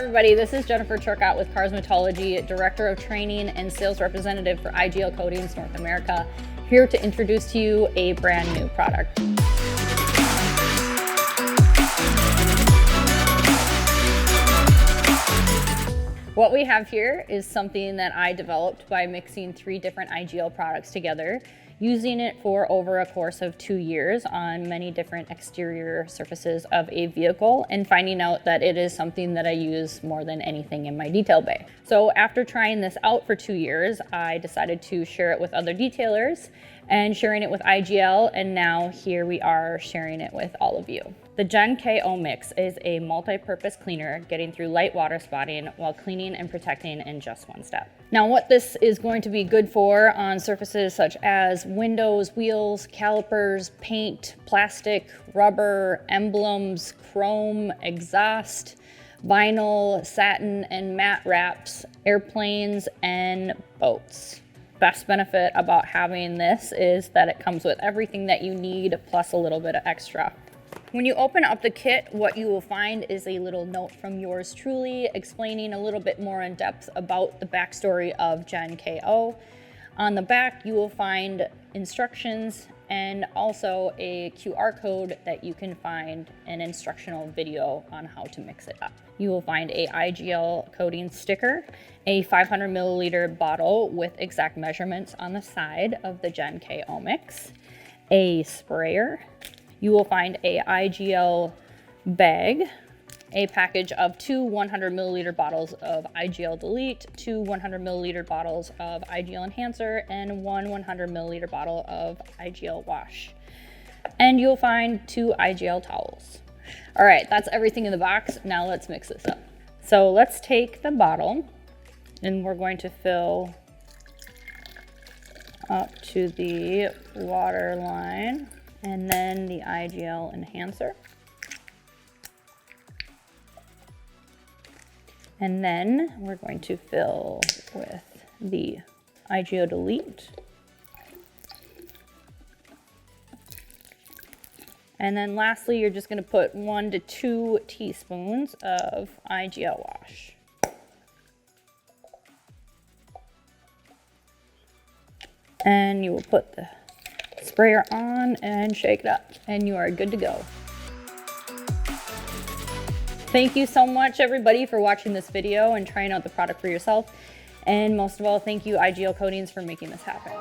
everybody, this is Jennifer Turcotte with Carsmotology, Director of Training and Sales Representative for IGL Coatings North America, here to introduce to you a brand new product. What we have here is something that I developed by mixing 3 different IGL products together, using it for over a course of 2 years on many different exterior surfaces of a vehicle, and finding out that it is something that I use more than anything in my detail bay. So after trying this out for 2 years, I decided to share it with other detailers and sharing it with IGL, and now here we are sharing it with all of you. The Jen K.O mix is a multi-purpose cleaner getting through light water spotting while cleaning and protecting in just one step. Now, what this is going to be good for on surfaces such as windows, wheels, calipers, paint, plastic, rubber, emblems, chrome, exhaust, vinyl, satin, and matte wraps, airplanes, and boats. Best benefit about having this is that it comes with everything that you need plus a little bit of extra. When you open up the kit, what you will find is a little note from yours truly explaining a little bit more in depth about the backstory of Jen K.O. On the back, you will find instructions and also a QR code that you can find an instructional video on how to mix it up. You will find a IGL coating sticker, a 500 milliliter bottle with exact measurements on the side of the Jen K.O mix, a sprayer. You will find a IGL bag, a package of 2 100 milliliter bottles of IGL Delete, 2 100 milliliter bottles of IGL Enhancer, and 1 100 milliliter bottle of IGL Wash. And you'll find 2 IGL towels. All right, that's everything in the box. Now let's mix this up. So let's take the bottle and we're going to fill up to the water line, and then the IGL Enhancer. And then we're going to fill with the IGL Delete. And then lastly, you're just gonna put 1 to 2 teaspoons of IGL Wash. And you will put the sprayer on and shake it up, and you are good to go. Thank you so much, everybody, for watching this video and trying out the product for yourself. And most of all, thank you, IGL Coatings, for making this happen.